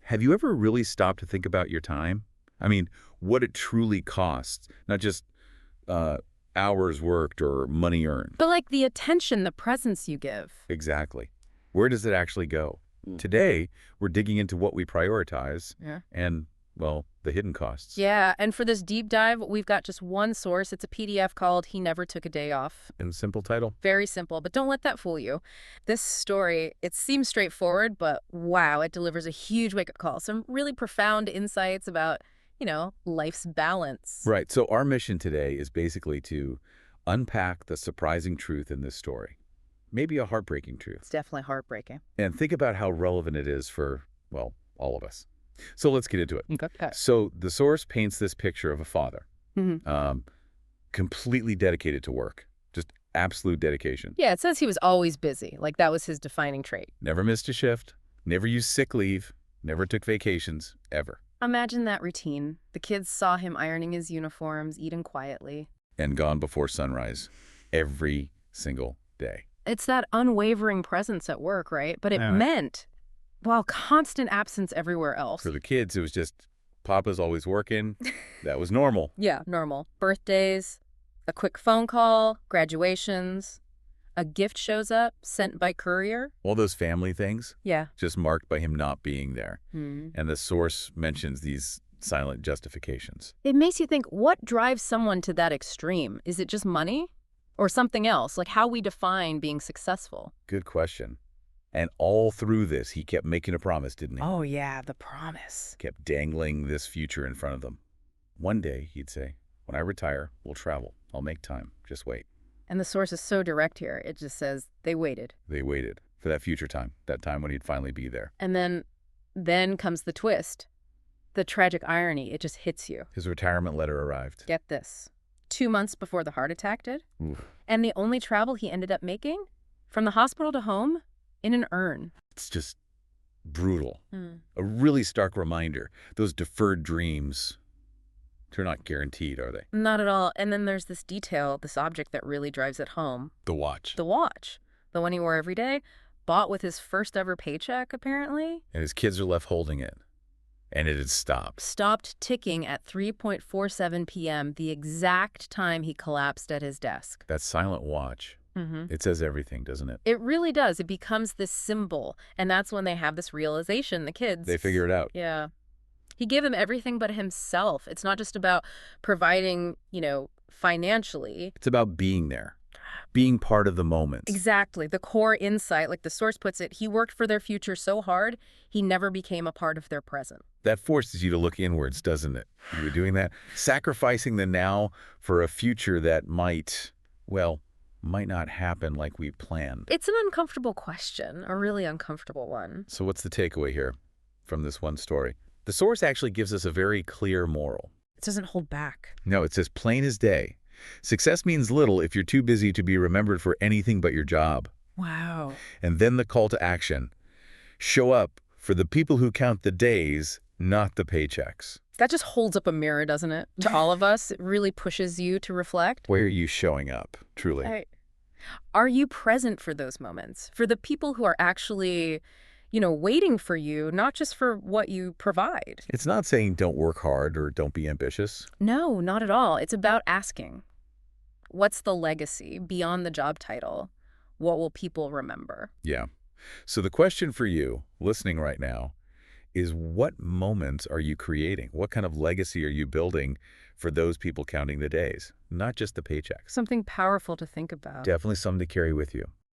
Have you ever really stopped to think about your time? I mean, what it truly costs, not just uh, hours worked or money earned. But like the attention, the presence you give. Exactly. Where does it actually go? Today, we're digging into what we prioritize Yeah. and, well, the hidden costs. Yeah, and for this deep dive, we've got just one source. It's a PDF called He Never Took a Day Off. And simple title? Very simple, but don't let that fool you. This story, it seems straightforward, but wow, it delivers a huge wake-up call. Some really profound insights about, life's balance. Right. So our mission today is basically to unpack the surprising truth in this story. Maybe a heartbreaking It's truth. definitely heartbreaking. And think about how relevant it is for, well, all of us. So let's get into it. Okay. So the source paints this picture of a father, Mm-hmm. completely dedicated to work, just absolute dedication. Yeah, it says he was always busy. Like that was his defining trait. Never missed a shift, never used sick leave, never took vacations, ever. Imagine that routine. The kids saw him ironing his uniforms, eating quietly. And gone before sunrise every single day. It's that unwavering presence at work, right? But it meant, well, constant absence everywhere else. For the kids, it was just, Papa's always working. That was normal. Yeah, normal. Birthdays, a quick phone call, graduations, a gift shows up, sent by courier. All those family things, Yeah. just marked by him not being there. Hmm. And the source mentions these silent justifications. It makes you think, what drives someone to that extreme? Is it just money? Or something else, like how we define being successful? Good question. And all through this, he kept making a promise, didn't he? Oh, yeah, the promise. Kept dangling this future in front of them. One day, he'd say, when I retire, we'll travel. I'll make time. Just wait. And the source is so direct here. It just says they waited. They waited for that future time, that time when he'd finally be there. And then comes the twist. The tragic irony, it just hits you. His retirement letter arrived. Get this. 2 months before the heart attack did. Oof. And the only travel he ended up making? From the hospital to home? In an urn. It's just brutal. A really stark reminder. Those deferred dreams, they're not guaranteed, are they? Not at all. And then there's this detail, this object that really drives it home. The watch. The watch. The one he wore every day. Bought with his first ever paycheck, apparently. And his kids are left holding it. And it had stopped. Stopped ticking at 3:47 p.m., the exact time he collapsed at his desk. That silent watch, it says everything, doesn't it? It really does. It becomes this symbol. And that's when they have this realization, the kids. They figure it out. Yeah. He gave them everything but himself. It's not just about providing, financially. It's about being there, being part of the moment. Exactly. The core insight, like the source puts it, he worked for their future so hard, he never became a part of their present. That forces you to look inwards, doesn't it? You were doing that, sacrificing the now for a future that might not happen like we planned. It's an uncomfortable question, a really uncomfortable one. So what's the takeaway here from this one story? The source actually gives us a very clear moral. It doesn't hold back. No, it says plain as day. Success means little if you're too busy to be remembered for anything but your job. Wow. And then the call to action. Show up for the people who count the days, not the paychecks. That just holds up a mirror, doesn't it? To all of us, it really pushes you to reflect. Where are you showing up, truly? Right. Are you present for those moments? For the people who are actually, waiting for you, not just for what you provide? It's not saying don't work hard or don't be ambitious. No, not at all. It's about asking, what's the legacy beyond the job title? What will people remember? Yeah. So the question for you, listening right now, is what moments are you creating? What kind of legacy are you building for those people counting the days? Not just the paychecks. Something powerful to think about. Definitely something to carry with you.